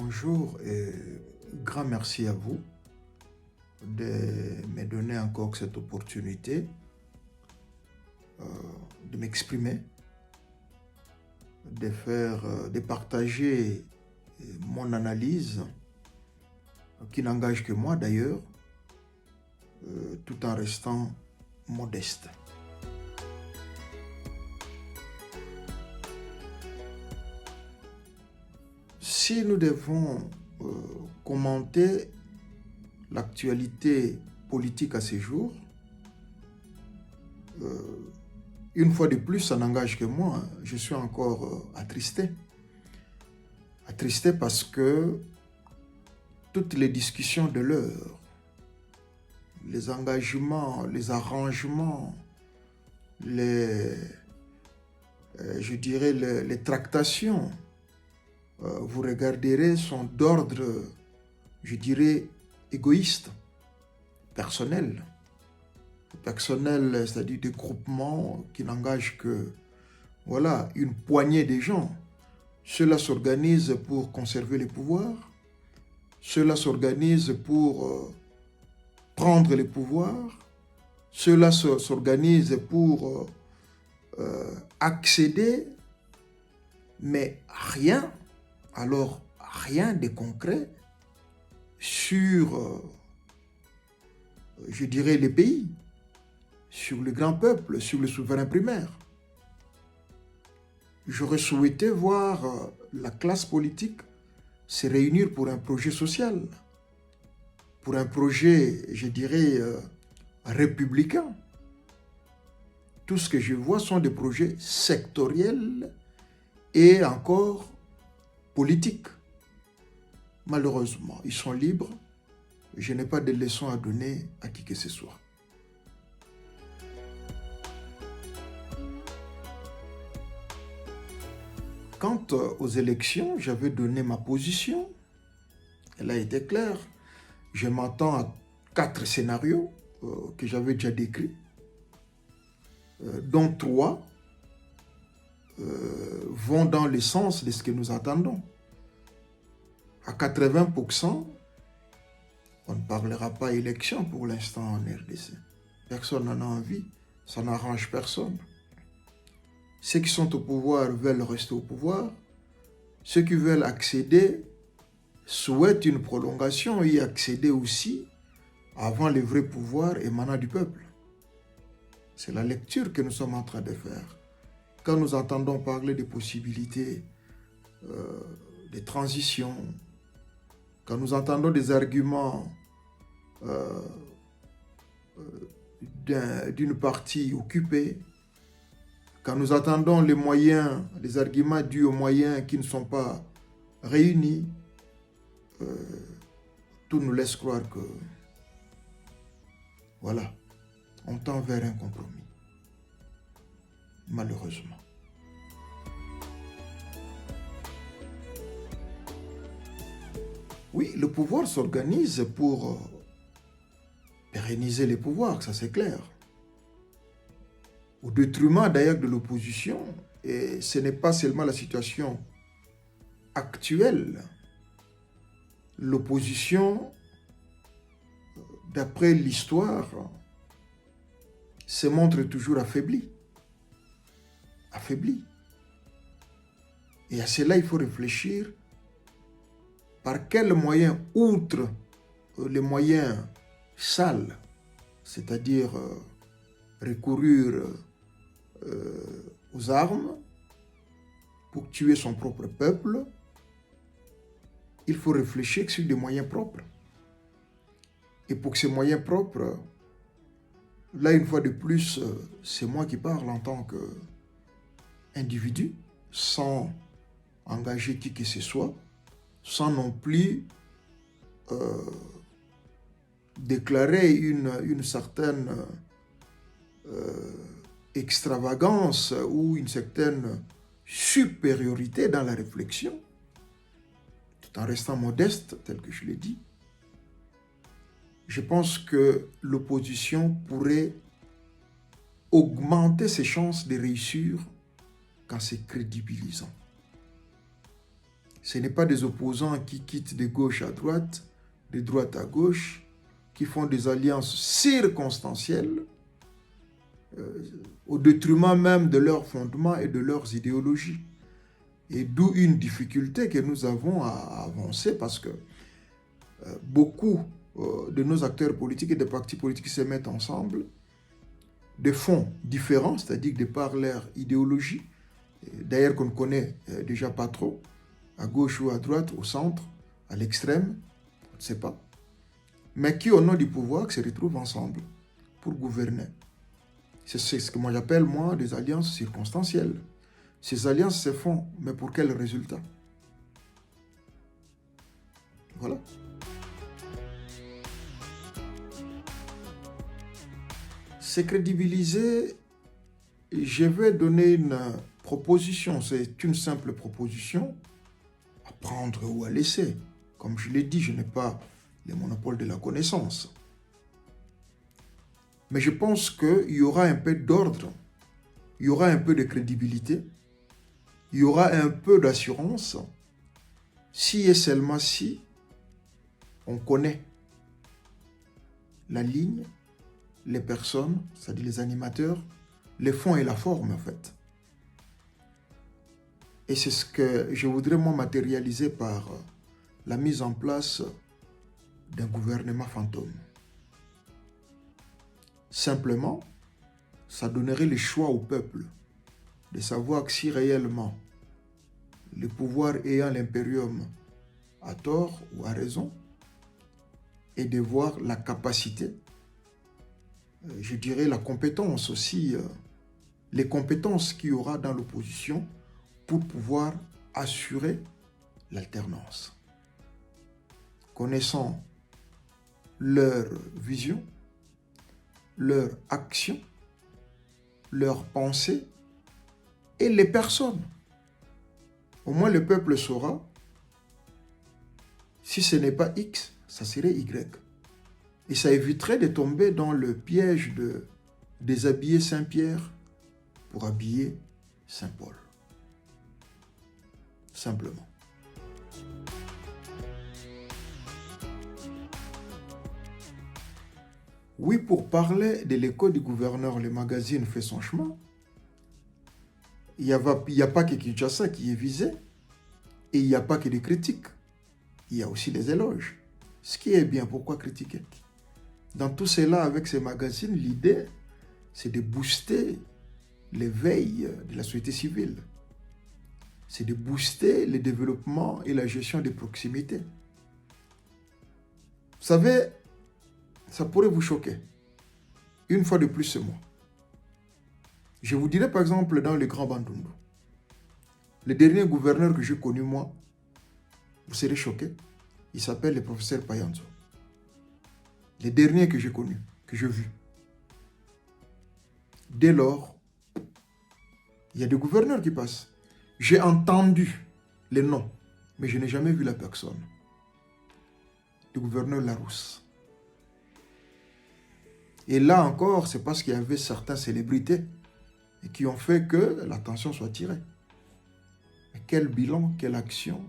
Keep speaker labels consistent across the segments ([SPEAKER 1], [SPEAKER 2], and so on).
[SPEAKER 1] Bonjour et grand merci à vous de me donner encore cette opportunité euh, de m'exprimer, de partager mon analyse qui n'engage que moi d'ailleurs, tout en restant modeste. Si nous devons commenter l'actualité politique à ces jours, une fois de plus, ça n'engage que moi. Je suis encore attristé. Attristé parce que toutes les discussions de l'heure, les engagements, les arrangements, je dirais les tractations, vous regarderez, sont d'ordre, je dirais, égoïste, personnel. Personnel, c'est-à-dire des groupements qui n'engagent que, voilà, une poignée de gens. Ceux-là s'organisent pour conserver les pouvoirs. Ceux-là s'organisent pour prendre les pouvoirs. Ceux-là s'organisent pour accéder, mais rien, alors rien de concret sur, je dirais, les pays, sur le grand peuple, sur le souverain primaire. J'aurais souhaité voir la classe politique se réunir pour un projet social, pour un projet, je dirais, républicain. Tout ce que je vois sont des projets sectoriels et encore politiques. Malheureusement, ils sont libres. Je n'ai pas de leçons à donner à qui que ce soit. Quant aux élections, j'avais donné ma position. Elle a été claire. Je m'attends à 4 scénarios que j'avais déjà décrits, dont 3 vont dans le sens de ce que nous attendons. À 80%, on ne parlera pas élection pour l'instant en RDC. Personne n'en a envie, ça n'arrange personne. Ceux qui sont au pouvoir veulent rester au pouvoir. Ceux qui veulent accéder souhaitent une prolongation et y accéder aussi avant le vrai pouvoir émanant du peuple. C'est la lecture que nous sommes en train de faire. Quand nous entendons parler des possibilités de transition, quand nous entendons des arguments d'une partie occupée, quand nous entendons les moyens, les arguments dus aux moyens qui ne sont pas réunis, tout nous laisse croire que, voilà, on tend vers un compromis. Malheureusement. Oui, le pouvoir s'organise pour pérenniser les pouvoirs, ça c'est clair. Au détriment d'ailleurs de l'opposition, et ce n'est pas seulement la situation actuelle. L'opposition, d'après l'histoire, se montre toujours affaiblie. Affaiblie. Et à cela, il faut réfléchir par quels moyens, outre les moyens sales, c'est-à-dire recourir aux armes pour tuer son propre peuple, il faut réfléchir sur des moyens propres. Et pour que ces moyens propres, là une fois de plus, c'est moi qui parle en tant qu'individu, sans engager qui que ce soit, sans non plus déclarer une certaine extravagance ou une certaine supériorité dans la réflexion, tout en restant modeste, tel que je l'ai dit. Je pense que l'opposition pourrait augmenter ses chances de réussir quand c'est crédibilisant. Ce n'est pas des opposants qui quittent de gauche à droite, de droite à gauche, qui font des alliances circonstancielles, au détriment même de leurs fondements et de leurs idéologies. Et d'où une difficulté que nous avons à avancer, parce que beaucoup de nos acteurs politiques et des partis politiques se mettent ensemble, de fonds différents, c'est-à-dire de par leur idéologie, d'ailleurs qu'on ne connaît déjà pas trop, à gauche ou à droite, au centre, à l'extrême, on ne sait pas, mais qui, au nom du pouvoir, se retrouvent ensemble pour gouverner. C'est ce que moi j'appelle, des alliances circonstancielles. Ces alliances se font, mais pour quel résultat? Voilà. C'est crédibilisé. Je vais donner une proposition. C'est une simple proposition à prendre ou à laisser. Comme je l'ai dit, je n'ai pas le monopole de la connaissance. Mais je pense qu'il y aura un peu d'ordre, il y aura un peu de crédibilité, il y aura un peu d'assurance, si et seulement si on connaît la ligne, les personnes, c'est-à-dire les animateurs, les fonds et la forme en fait. Et c'est ce que je voudrais moi matérialiser par la mise en place d'un gouvernement fantôme. Simplement, ça donnerait le choix au peuple de savoir si réellement le pouvoir ayant l'impérium a tort ou a raison, et de voir la capacité, je dirais la compétence aussi, les compétences qu'il y aura dans l'opposition pour pouvoir assurer l'alternance. Connaissant leur vision, leur action, leurs pensées et les personnes. Au moins le peuple saura, si ce n'est pas X, ça serait Y. Et ça éviterait de tomber dans le piège de déshabiller Saint-Pierre pour habiller Saint-Paul. Simplement. Oui, pour parler de l'écho du gouverneur, le magazine fait son chemin. Il n'y a pas que Kinshasa qui est visé, et il n'y a pas que des critiques. Il y a aussi des éloges. Ce qui est bien, pourquoi critiquer? Dans tout cela, avec ces magazines, l'idée, c'est de booster l'éveil de la société civile. C'est de booster le développement et la gestion des proximités. Vous savez, ça pourrait vous choquer. Une fois de plus, c'est moi. Je vous dirais par exemple dans le Grand Bandundu, le dernier gouverneur que j'ai connu moi, vous serez choqués, il s'appelle le professeur Payanzo. Le dernier que j'ai connu, que j'ai vu. Dès lors, il y a des gouverneurs qui passent. J'ai entendu les noms, mais je n'ai jamais vu la personne. Le gouverneur Larousse. Et là encore, c'est parce qu'il y avait certaines célébrités et qui ont fait que l'attention soit tirée. Mais quel bilan, quelle action,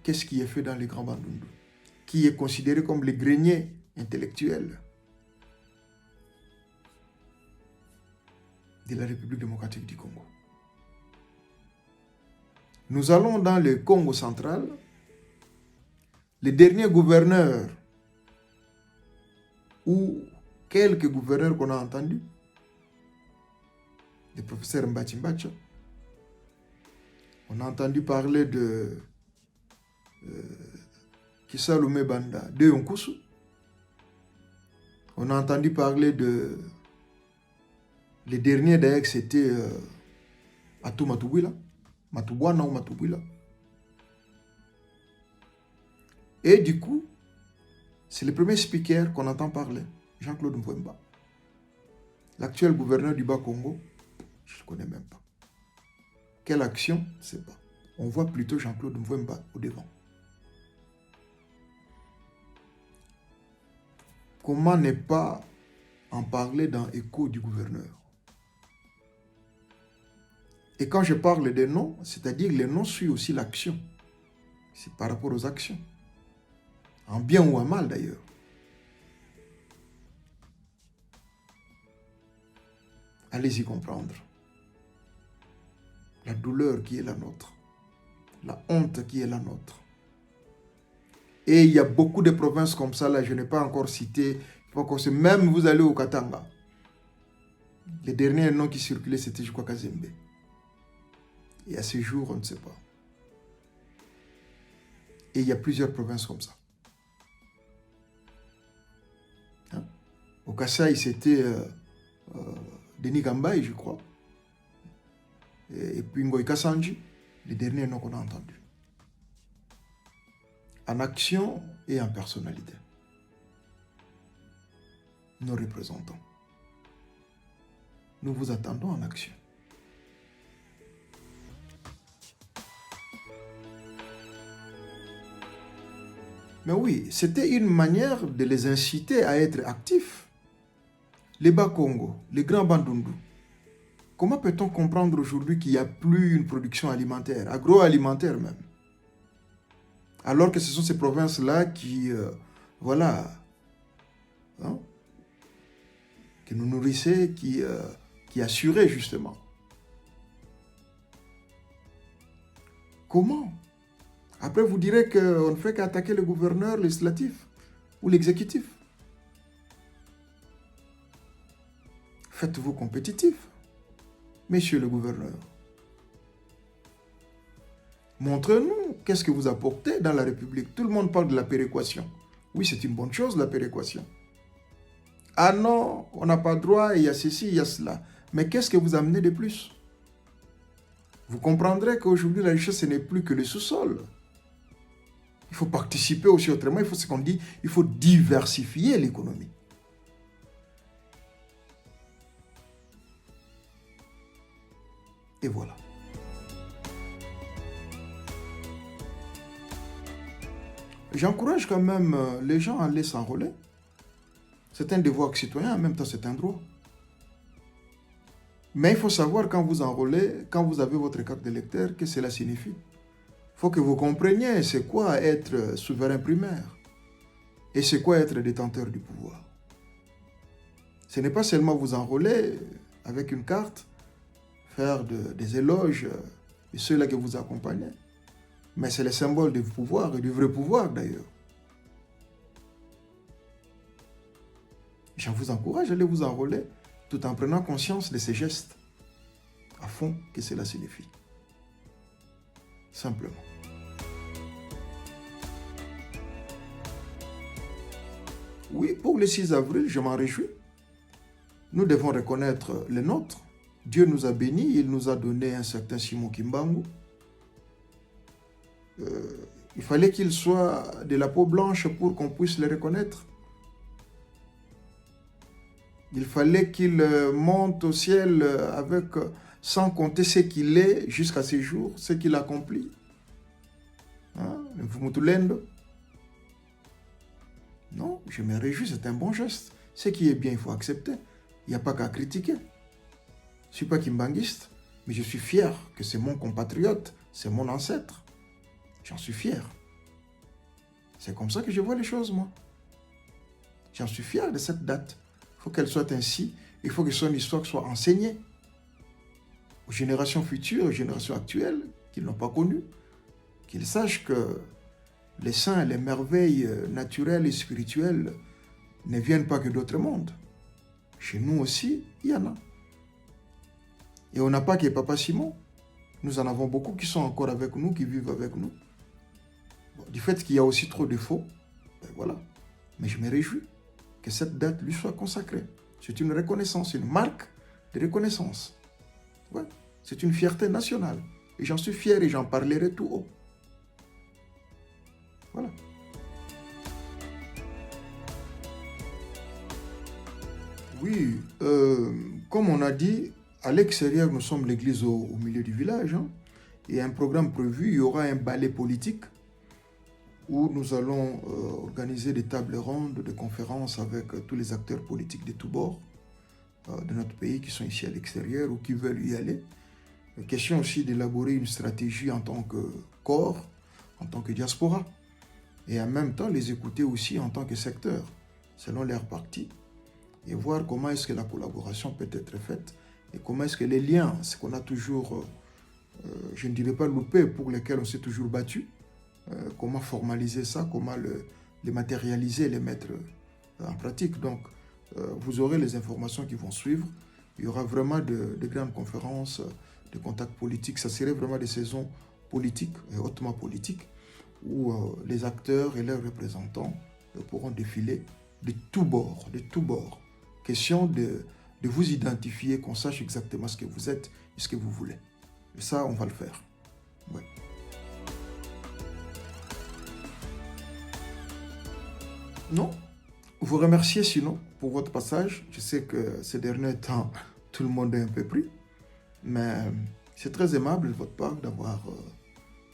[SPEAKER 1] qu'est-ce qui est fait dans les Grands Bandundu, qui est considéré comme les greniers intellectuels de la République démocratique du Congo. Nous allons dans le Congo central. Les derniers gouverneurs ou quelques gouverneurs qu'on a entendus, le professeur Mbachi Mbacha, on a entendu parler de Kissalume Banda, de Yonkusu. On a entendu parler de... Les derniers d'ailleurs, c'était Atou Matubwila, Matubwana ou Matubwila. Et du coup, c'est le premier speaker qu'on entend parler, Jean-Claude Mvwemba. L'actuel gouverneur du Bas-Congo, je ne le connais même pas. Quelle action? Je ne sais pas. On voit plutôt Jean-Claude Mvwemba au devant. Comment ne pas en parler dans Écho du gouverneur? Et quand je parle des noms, c'est-à-dire les noms suivent aussi l'action. C'est par rapport aux actions. En bien ou en mal d'ailleurs. Allez-y comprendre. La douleur qui est la nôtre. La honte qui est la nôtre. Et il y a beaucoup de provinces comme ça, là, je n'ai pas encore cité. Même vous allez au Katanga. Les derniers noms qui circulaient, c'était, je crois, Kazembe. Et à ce jour, on ne sait pas. Et il y a plusieurs provinces comme ça. Hein? Au Kasaï, c'était Denis Gambaye, je crois. Et puis Ngoï Kassanji, les derniers noms qu'on a entendus. En action et en personnalité. Nos représentants. Nous vous attendons en action. Mais oui, c'était une manière de les inciter à être actifs. Les Bas-Congo, les Grands Bandundu. Comment peut-on comprendre aujourd'hui qu'il n'y a plus une production alimentaire, agroalimentaire même? Alors que ce sont ces provinces-là qui, voilà, hein, qui nous nourrissaient, qui assuraient justement. Comment? Après, vous direz qu'on ne fait qu'attaquer le gouverneur législatif ou l'exécutif. Faites-vous compétitif, monsieur le gouverneur. Montrez-nous qu'est-ce que vous apportez dans la République. Tout le monde parle de la péréquation. Oui, c'est une bonne chose, la péréquation. Ah non, on n'a pas droit, il y a ceci, il y a cela. Mais qu'est-ce que vous amenez de plus? Vous comprendrez qu'aujourd'hui, la richesse, ce n'est plus que le sous-sol. Il faut participer aussi autrement. Il faut ce qu'on dit, il faut diversifier l'économie. Et voilà. J'encourage quand même les gens à aller s'enrôler. C'est un devoir citoyen, en même temps c'est un droit. Mais il faut savoir quand vous enrôlez, quand vous avez votre carte d'électeur, ce que cela signifie. Il faut que vous compreniez c'est quoi être souverain primaire et c'est quoi être détenteur du pouvoir. Ce n'est pas seulement vous enrôler avec une carte, faire des éloges de ceux-là que vous accompagnez, mais c'est le symbole du pouvoir et du vrai pouvoir d'ailleurs. Je vous encourage à aller vous enrôler tout en prenant conscience de ces gestes à fond que cela signifie. Simplement. Oui, pour le 6 avril, je m'en réjouis. Nous devons reconnaître les nôtres. Dieu nous a bénis, il nous a donné un certain Simon Kimbangu. Il fallait qu'il soit de la peau blanche pour qu'on puisse le reconnaître. Il fallait qu'il monte au ciel avec, sans compter ce qu'il est jusqu'à ce jour, ce qu'il accomplit. Hein? Non, je me réjouis, c'est un bon geste. Ce qui est bien, il faut accepter. Il n'y a pas qu'à critiquer. Je ne suis pas kimbanguiste, mais je suis fier que c'est mon compatriote, c'est mon ancêtre. J'en suis fier. C'est comme ça que je vois les choses, moi. J'en suis fier de cette date. Il faut qu'elle soit ainsi. Il faut que son histoire soit enseignée aux générations futures, aux générations actuelles qui ne l'ont pas connue. Qu'ils sachent que les saints, les merveilles naturelles et spirituelles ne viennent pas que d'autres mondes. Chez nous aussi, il y en a. Et on n'a pas que Papa Simon. Nous en avons beaucoup qui sont encore avec nous, qui vivent avec nous. Bon, du fait qu'il y a aussi trop de faux, ben voilà. Mais je me réjouis que cette date lui soit consacrée. C'est une reconnaissance, une marque de reconnaissance. Ouais. C'est une fierté nationale. Et j'en suis fier et j'en parlerai tout haut. Voilà. Oui, comme on a dit, à l'extérieur, nous sommes l'église au milieu du village. Hein. Il y a un programme prévu, il y aura un ballet politique où nous allons organiser des tables rondes, des conférences avec tous les acteurs politiques de tous bords de notre pays qui sont ici à l'extérieur ou qui veulent y aller. Question aussi d'élaborer une stratégie en tant que corps, en tant que diaspora, et en même temps les écouter aussi en tant que secteur, selon leur parti, et voir comment est-ce que la collaboration peut être faite, et comment est-ce que les liens, ce qu'on a toujours, je ne dirais pas loupé, pour lesquels on s'est toujours battu, comment formaliser ça, comment les matérialiser, les mettre en pratique. Donc, vous aurez les informations qui vont suivre. Il y aura vraiment de grandes conférences, de contacts politiques. Ça serait vraiment des saisons politiques et hautement politiques où les acteurs et leurs représentants pourront défiler de tous bords, de tous bords. Question de vous identifier, qu'on sache exactement ce que vous êtes et ce que vous voulez. Et ça, on va le faire. Ouais. Non, vous remercier sinon pour votre passage. Je sais que ces derniers temps, tout le monde est un peu pris, mais c'est très aimable de votre part d'avoir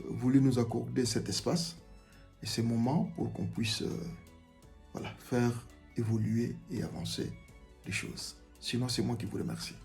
[SPEAKER 1] voulu nous accorder cet espace et ces moments pour qu'on puisse voilà, faire évoluer et avancer les choses. Sinon, c'est moi qui vous remercie.